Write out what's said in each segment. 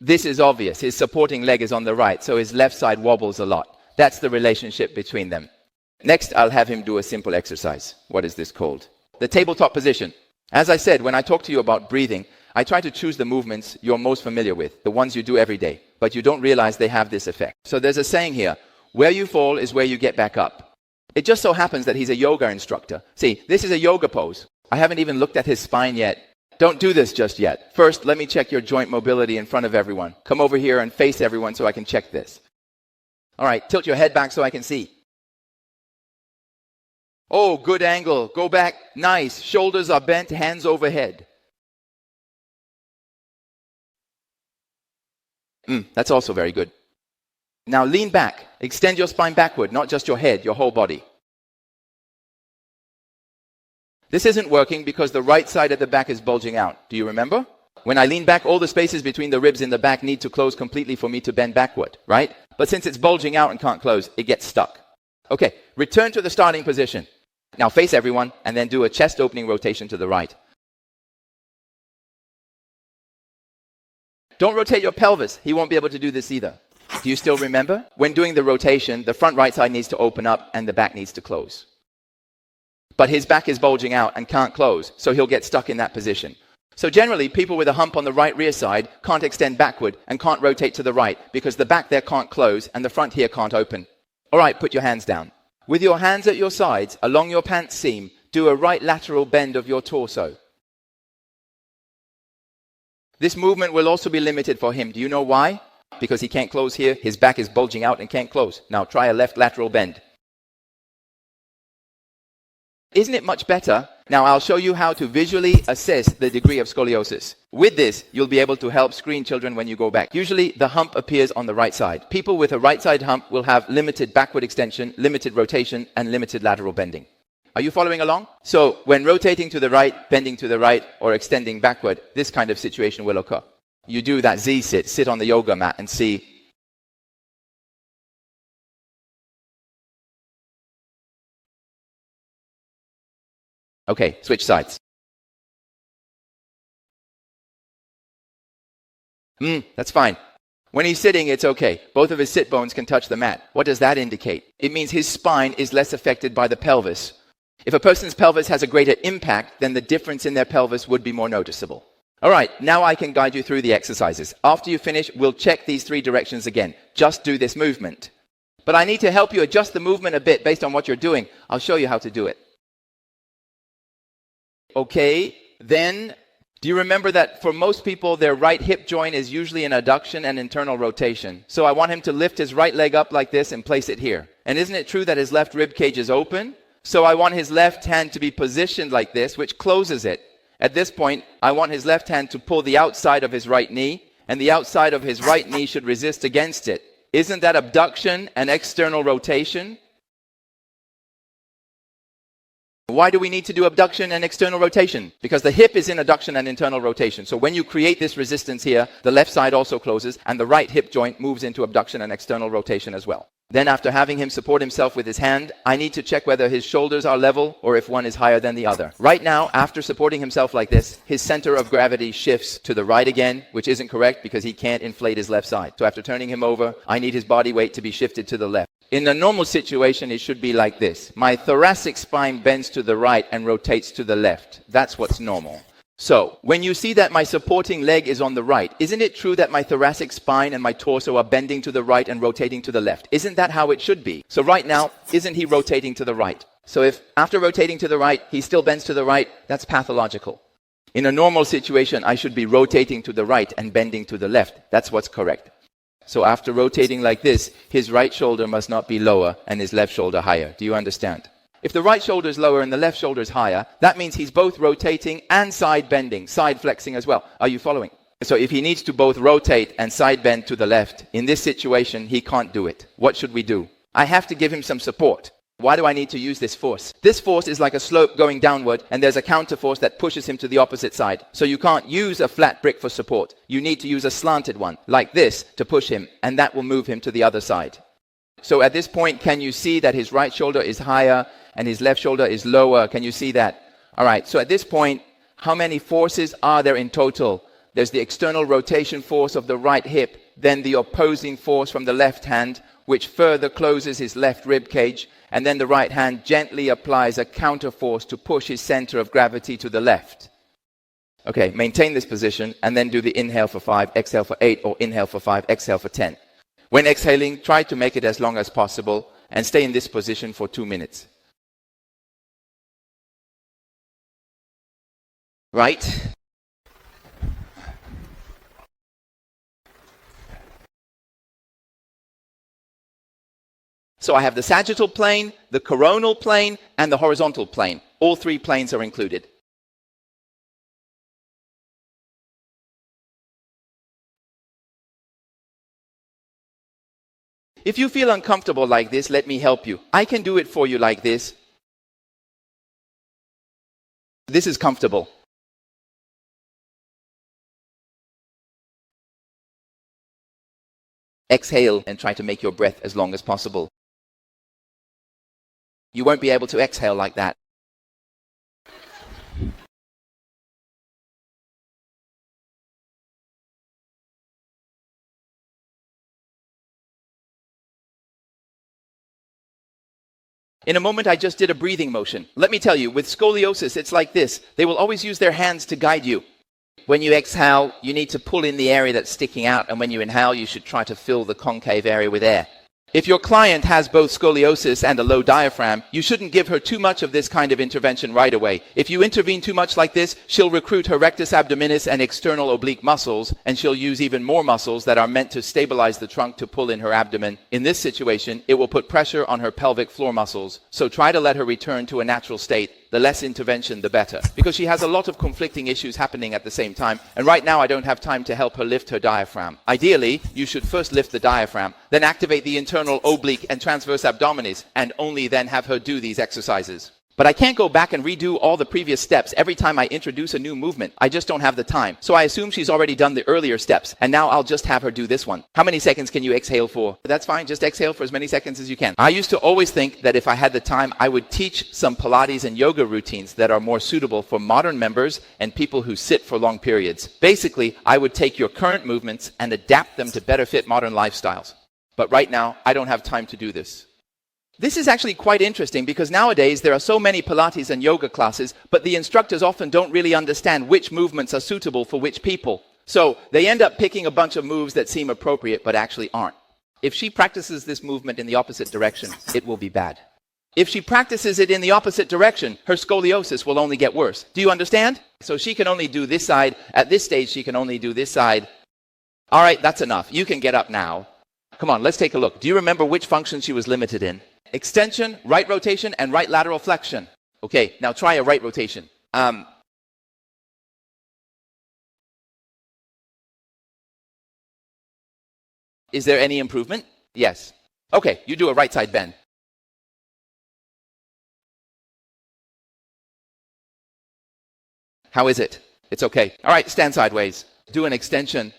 This is obvious. His supporting leg is on the right, so his left side wobbles a lot. That's the relationship between them. Next, I'll have him do a simple exercise. What is this called? The tabletop position. As I said, when I talk to you about breathing, I try to choose the movements you're most familiar with, the ones you do every day, but you don't realize they have this effect. So there's a saying here, where you fall is where you get back up. It just so happens that he's a yoga instructor. See, this is a yoga pose. I haven't even looked at his spine yet. Don't do this just yet. First, let me check your joint mobility in front of everyone. Come over here and face everyone so I can check this. All right, tilt your head back so I can see. Oh, good angle. Go back. Nice. Shoulders are bent, hands overhead. That's also very good. Now lean back. Extend your spine backward, not just your head, your whole body. This isn't working because the right side of the back is bulging out. Do you remember? When I lean back, all the spaces between the ribs in the back need to close completely for me to bend backward, right? But since it's bulging out and can't close, it gets stuck. Okay, return to the starting position. Now face everyone and then do a chest opening rotation to the right. Don't rotate your pelvis. He won't be able to do this either. Do you still remember? When doing the rotation, the front right side needs to open up and the back needs to close. But his back is bulging out and can't close, so he'll get stuck in that position. So generally, people with a hump on the right rear side can't extend backward and can't rotate to the right because the back there can't close and the front here can't open. All right, put your hands down. With your hands at your sides, along your pants seam, do a right lateral bend of your torso. This movement will also be limited for him. Do you know why? Because he can't close here. His back is bulging out and can't close. Now try a left lateral bend. Isn't it much better? Now I'll show you how to visually assess the degree of scoliosis. With this, you'll be able to help screen children when you go back. Usually the hump appears on the right side. People with a right side hump will have limited backward extension, limited rotation, and limited lateral bending. Are you following along? So when rotating to the right, bending to the right, or extending backward, this kind of situation will occur. You do that Z sit on the yoga mat and see. Okay, switch sides. That's fine. When he's sitting, it's okay. Both of his sit bones can touch the mat. What does that indicate? It means his spine is less affected by the pelvis. If a person's pelvis has a greater impact, then the difference in their pelvis would be more noticeable. All right, now I can guide you through the exercises. After you finish, we'll check these 3 directions again. Just do this movement. But I need to help you adjust the movement a bit based on what you're doing. I'll show you how to do it. Okay, then, do you remember that for most people, their right hip joint is usually an adduction and internal rotation? So I want him to lift his right leg up like this and place it here. And isn't it true that his left rib cage is open? So I want his left hand to be positioned like this, which closes it. At this point, I want his left hand to pull the outside of his right knee, and the outside of his right knee should resist against it. Isn't that abduction and external rotation? Why do we need to do abduction and external rotation? Because the hip is in adduction and internal rotation. So when you create this resistance here, the left side also closes and the right hip joint moves into abduction and external rotation as well. Then after having him support himself with his hand, I need to check whether his shoulders are level or if one is higher than the other. Right now, after supporting himself like this, his center of gravity shifts to the right again, which isn't correct because he can't inflate his left side. So after turning him over, I need his body weight to be shifted to the left. In a normal situation, it should be like this. My thoracic spine bends to the right and rotates to the left. That's what's normal. So, when you see that my supporting leg is on the right, isn't it true that my thoracic spine and my torso are bending to the right and rotating to the left? Isn't that how it should be? So right now, isn't he rotating to the right? So if after rotating to the right, he still bends to the right, that's pathological. In a normal situation, I should be rotating to the right and bending to the left. That's what's correct. So after rotating like this, his right shoulder must not be lower and his left shoulder higher. Do you understand? If the right shoulder is lower and the left shoulder is higher, that means he's both rotating and side bending, side flexing as well. Are you following? So if he needs to both rotate and side bend to the left, in this situation, he can't do it. What should we do? I have to give him some support. Why do I need to use this force? This force is like a slope going downward, and there's a counter force that pushes him to the opposite side. So you can't use a flat brick for support. You need to use a slanted one, like this, to push him, and that will move him to the other side. So at this point, can you see that his right shoulder is higher and his left shoulder is lower? Can you see that? All right, so at this point, how many forces are there in total? There's the external rotation force of the right hip, then the opposing force from the left hand, which further closes his left rib cage, and then the right hand gently applies a counter force to push his center of gravity to the left. Okay, maintain this position and then do the inhale for 5, exhale for 8, or inhale for 5, exhale for 10. When exhaling, try to make it as long as possible and stay in this position for 2 minutes. Right? So I have the sagittal plane, the coronal plane, and the horizontal plane. All 3 planes are included. If you feel uncomfortable like this, let me help you. I can do it for you like this. This is comfortable. Exhale and try to make your breath as long as possible. You won't be able to exhale like that. In a moment, I just did a breathing motion. Let me tell you, with scoliosis, it's like this. They will always use their hands to guide you. When you exhale, you need to pull in the area that's sticking out, and when you inhale, you should try to fill the concave area with air. If your client has both scoliosis and a low diaphragm, you shouldn't give her too much of this kind of intervention right away. If you intervene too much like this, she'll recruit her rectus abdominis and external oblique muscles, and she'll use even more muscles that are meant to stabilize the trunk to pull in her abdomen. In this situation, it will put pressure on her pelvic floor muscles. So try to let her return to a natural state. The less intervention, the better. Because she has a lot of conflicting issues happening at the same time. And right now, I don't have time to help her lift her diaphragm. Ideally, you should first lift the diaphragm, then activate the internal oblique and transverse abdominis, and only then have her do these exercises. But I can't go back and redo all the previous steps every time I introduce a new movement. I just don't have the time. So I assume she's already done the earlier steps, and now I'll just have her do this one. How many seconds can you exhale for? That's fine, just exhale for as many seconds as you can. I used to always think that if I had the time, I would teach some Pilates and yoga routines that are more suitable for modern members and people who sit for long periods. Basically, I would take your current movements and adapt them to better fit modern lifestyles. But right now, I don't have time to do this. This is actually quite interesting because nowadays there are so many Pilates and yoga classes, but the instructors often don't really understand which movements are suitable for which people. So they end up picking a bunch of moves that seem appropriate but actually aren't. If she practices this movement in the opposite direction, it will be bad. If she practices it in the opposite direction, her scoliosis will only get worse. Do you understand? So she can only do this side. At this stage, she can only do this side. All right, that's enough. You can get up now. Come on, let's take a look. Do you remember which function she was limited in? Extension, right rotation, and right lateral flexion. Okay, now try a right rotation. Is there any improvement? Yes. Okay, you do a right side bend. How is it? It's okay. All right, stand sideways. Do an extension.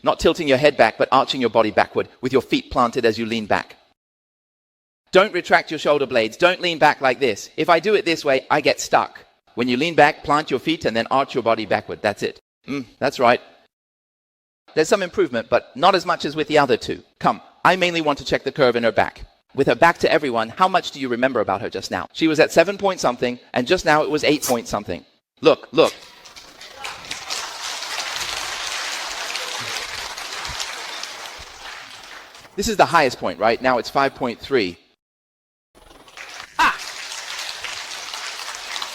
Not tilting your head back, but arching your body backward with your feet planted as you lean back. Don't retract your shoulder blades. Don't lean back like this. If I do it this way, I get stuck. When you lean back, plant your feet and then arch your body backward. That's it. That's right. There's some improvement, but not as much as with the other two. Come, I mainly want to check the curve in her back. With her back to everyone, how much do you remember about her just now? She was at 7 point something, and just now it was 8 point something. Look, look. This is the highest point, right? Now it's 5.3.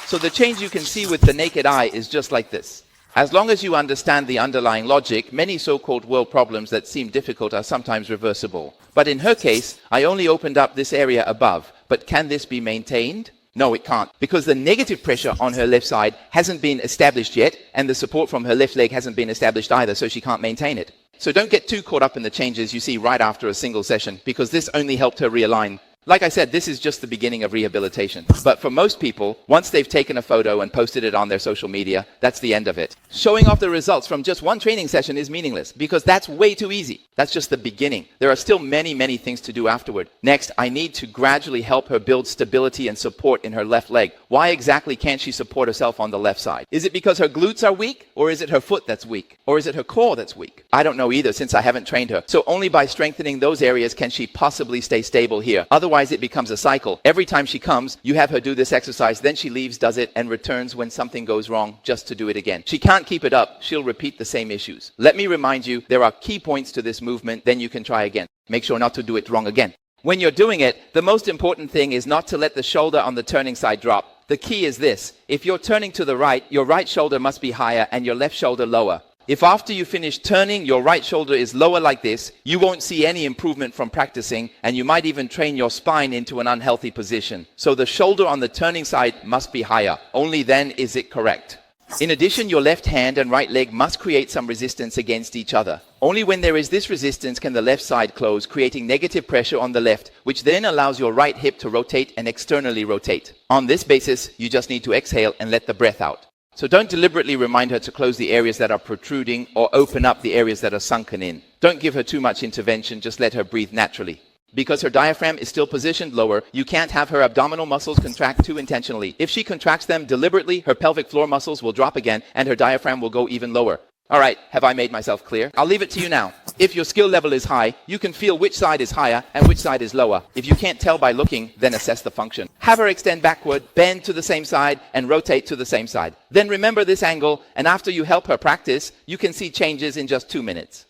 So the change you can see with the naked eye is just like this. As long as you understand the underlying logic, many so-called world problems that seem difficult are sometimes reversible. But in her case, I only opened up this area above. But can this be maintained? No, it can't. Because the negative pressure on her left side hasn't been established yet, and the support from her left leg hasn't been established either, so she can't maintain it. So don't get too caught up in the changes you see right after a single session, because this only helped her realign. Like I said, this is just the beginning of rehabilitation. But for most people, once they've taken a photo and posted it on their social media, that's the end of it. Showing off the results from just one training session is meaningless because that's way too easy. That's just the beginning. There are still many, many things to do afterward. Next, I need to gradually help her build stability and support in her left leg. Why exactly can't she support herself on the left side? Is it because her glutes are weak? Or is it her foot that's weak? Or is it her core that's weak? I don't know either since I haven't trained her. So only by strengthening those areas can she possibly stay stable here. Otherwise, it becomes a cycle. Every time she comes, you have her do this exercise, then she leaves, does it, and returns when something goes wrong just to do it again. She can't keep it up. She'll repeat the same issues. Let me remind you, there are key points to this movement, then you can try again. Make sure not to do it wrong again. When you're doing it, the most important thing is not to let the shoulder on the turning side drop. The key is this. If you're turning to the right, your right shoulder must be higher and your left shoulder lower. If after you finish turning, your right shoulder is lower like this, you won't see any improvement from practicing, and you might even train your spine into an unhealthy position. So the shoulder on the turning side must be higher. Only then is it correct. In addition, your left hand and right leg must create some resistance against each other. Only when there is this resistance can the left side close, creating negative pressure on the left, which then allows your right hip to rotate and externally rotate. On this basis, you just need to exhale and let the breath out. So don't deliberately remind her to close the areas that are protruding or open up the areas that are sunken in. Don't give her too much intervention, just let her breathe naturally. Because her diaphragm is still positioned lower, you can't have her abdominal muscles contract too intentionally. If she contracts them deliberately, her pelvic floor muscles will drop again and her diaphragm will go even lower. All right, have I made myself clear? I'll leave it to you now. If your skill level is high, you can feel which side is higher and which side is lower. If you can't tell by looking, then assess the function. Have her extend backward, bend to the same side, and rotate to the same side. Then remember this angle, and after you help her practice, you can see changes in just 2 minutes.